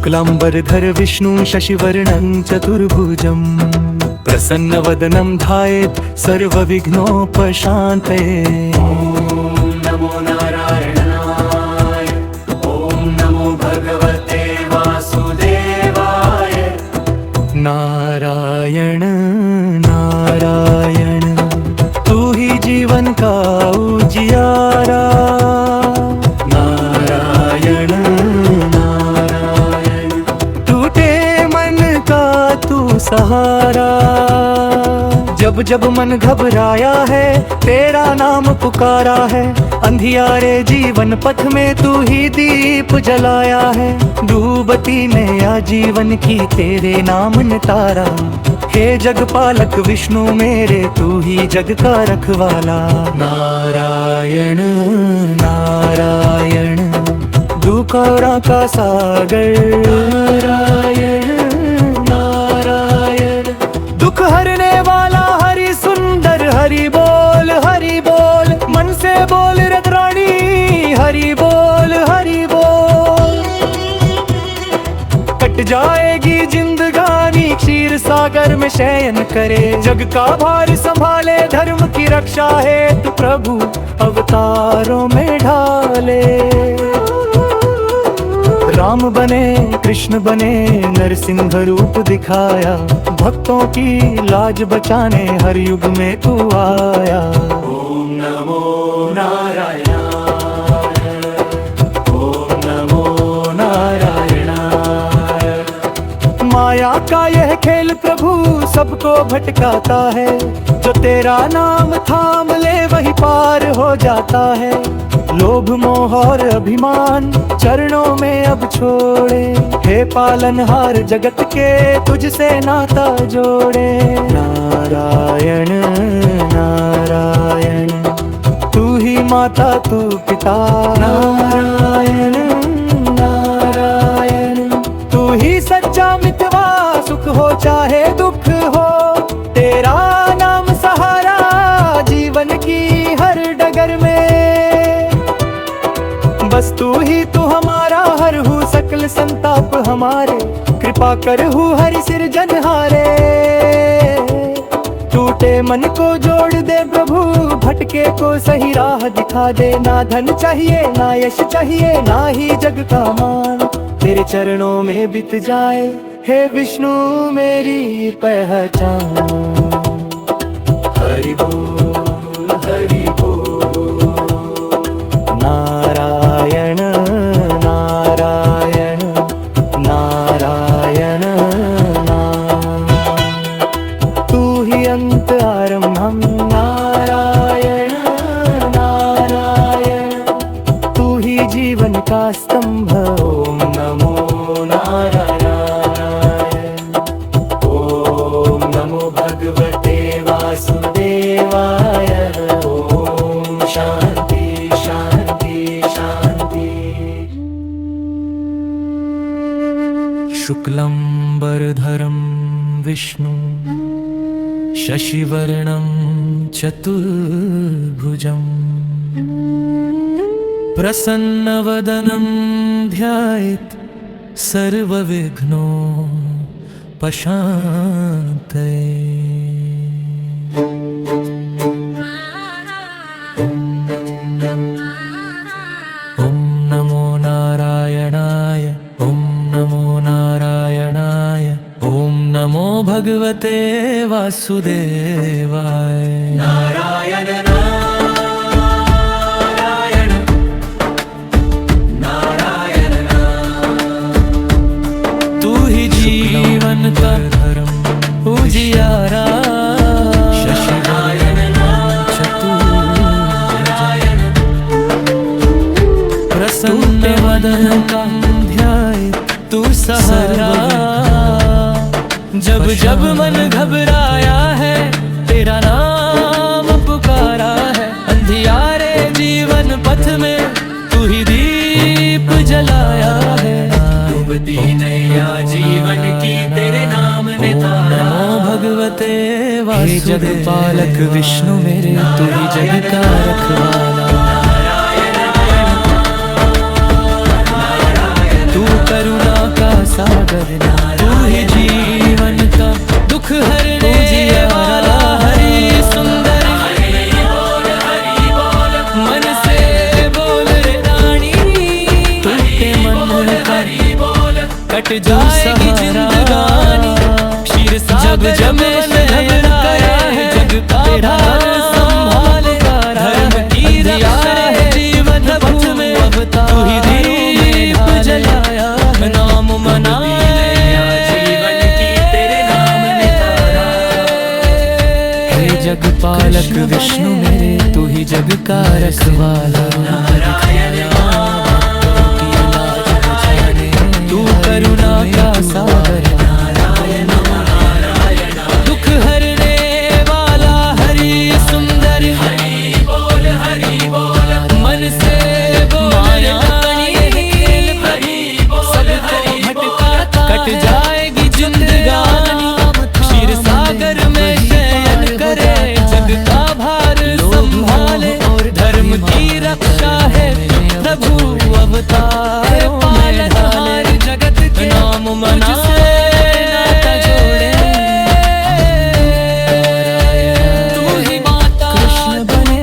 शुक्लांबरधर विष्णु शशिवर्णं चतुर्भुजं प्रसन्नवदनं ध्यायेत् सर्वविघ्नोपशान्तये। ॐ नमो नारायणाय, ॐ नमो भगवते वासुदेवाय। नारायण नारायण तू ही जीवन का उजियारा। नारायण नारायण टूटे मन का तू सहारा। जब जब मन घबराया है तेरा नाम पुकारा है। अंधियारे जीवन पथ में तू ही दीप जलाया है। डूबती नया जीवन की तेरे नाम ने तारा। हे जगपालक विष्णु मेरे तू ही जग का रखवाला। नारायण नारायण दुखौरा का सागर। नारायण नारायण दुख हरने वाला हरि सुंदर। हरि बोल मन से बोल रुद्राणी। हरि बोल कट जाएगी जिंदगानी क्षीर सागर में शयन करे। जग का भार संभाले धर्म की रक्षा है तू प्रभु अवतारों में ढाले। राम बने कृष्ण बने नरसिंह रूप दिखाया। भक्तों की लाज बचाने हर युग में तू आया। ॐ नमो नारायणाय, ॐ नमो नारायणाय। माया का यह खेल प्रभु सबको भटकाता है। जो तेरा नाम थाम ले वही पार हो जाता है। लोभ मोह और अभिमान चरणों में अब छोड़े। हे पालनहार जगत के तुझसे नाता जोड़े। नारायण नारायण तू ही माता तू पिता। नारायण नारायण तू ही सच्चा मितवा। सुख हो चाहे दुख हो तेरा नाम सहारा। जीवन की हर डगर में बस तू ही तू हमारा। हर हूँ सकल संताप हमारे। कृपा कर हूँ हरि सिरजनहारे। टूटे मन को जोड़ दे प्रभु भटके को सही राह दिखा दे। ना धन चाहिए ना यश चाहिए ना ही जग का मान। तेरे चरणों में बीत जाए हे विष्णु मेरी पहचान। हरि बोल हरि बोल। नारायण नारायण नारायण तू ही अंत आरंभम। नारायण नारायण तू ही जीवन का स्तंभ। ॐ नमो नारायणाय, ॐ नमो भगवते वासुदेवाय। ॐ शान्ति शान्ति शान्ति। शुक्लंबरधरं विष्णु शशिवर्णं चतुर्भुजं प्रसन्नवदनं ध्यायेत् सर्वविघ्नोपशान्तये। ॐ नमो नारायणाय, ॐ नमो नारायणाय, ॐ नमो भगवते वासुदेवाय। नारायण नारायण नारायण तू ही जीवन का धर्म उजियारा। नारायण नारायण प्रसन्न वदन का ध्याय तू सहारा। जब जब मन घबराया है तेरा नाम पुकारा है। अंधियारे जीवन पथ में तू ही दीप जलाया है। डूबती नैया जीवन की तेरे नाम ने तारा। नमो भगवते वासुदेव जगपालक विष्णु मेरे तू ही जग का रखवाला। तू करुणा का करना, तू ही जीवन का दुख हरने वाला हरि सुंदर। मन से बोल रे रानी, टूटे मन का कट जाएगी जिंदगानी। शीर जब जब घबराया है जग का भार संभाले, धर्म की रक्षा है जीवन पथ में, अब तू ही दीप जलाया है, नाम मनाया जीवन की तेरे नाम ने तारा। हे जग पालक विष्णु मेरे, तू ही जग का रखवाला। तू करुणा का सागर, दुख हरने वाला हरि सुंदर। मन से बोल रानी, सबको भटकाता कट जाएगी जिंदगानी। क्षीर सागर में शयन करे, जग का भार संभाले, धर्म की रक्षा है प्रभु अवतार। पालनहार जगत के नाम मनाए, नाता जोड़े, तू ही माता कृष्ण बने,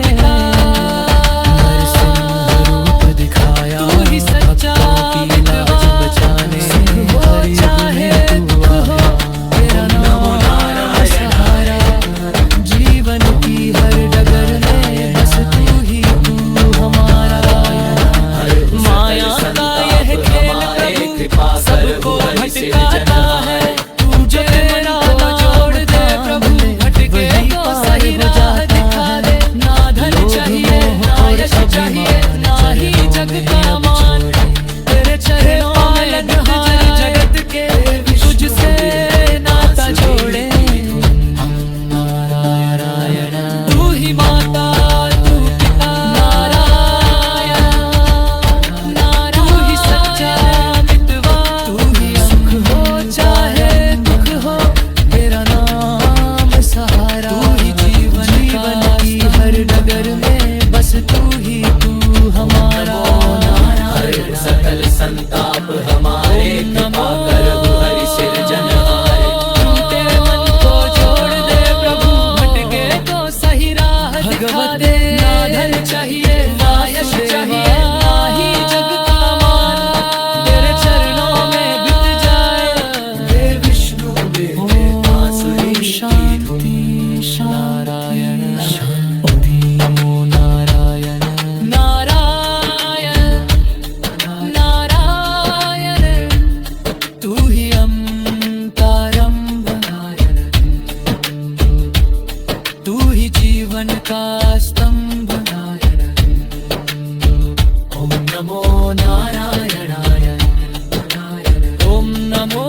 रूप दिखाया, तू ही सच्चा लाज बचाने, हो चाहे दुख हो तेरा नाम सहारा। जीवन की हर डगर में बस तू ही तू हमारा। माया का यह खेल प्रभु सबको भटकाता है, तू जब नाता जोड़ दे प्रभु, भटके तो सही राह दिखा दे। ना धन चाहिए ना यश चाहिए, ना ही जग का मान, तेरे चरणों में लग जगत के, तुझसे नाता जोड़े। तू ही माता तू पिता, तू ही सच्चा मितवा, तू ही सुख हो चाहे दुख हो तेरा नाम सहारा। तू ही जीवन की हर डगर में बस तू ही तू हमारा। सकल संताप हमारे कृपा कर हरि सिरजनहारे। टूटे मन को जोड़ दे प्रभु, भटके तो सही राह दिखा दे। ना धन चाहिए ना यश चाहिए, ना ही जग का मान, तेरे चरणों में बीत जाए। हे विष्णु बेटे बांसुरी शांति नारायण शांति, नमो नारायण नारायण नारायण। तू ही अम्तारंभ, तू ही जीवन का स्तंभ। ओम नमो नारायणाय, ओम नमो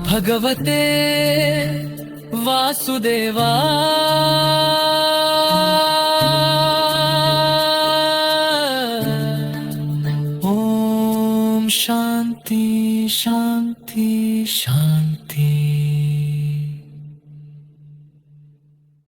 भगवते वासुदेवाय।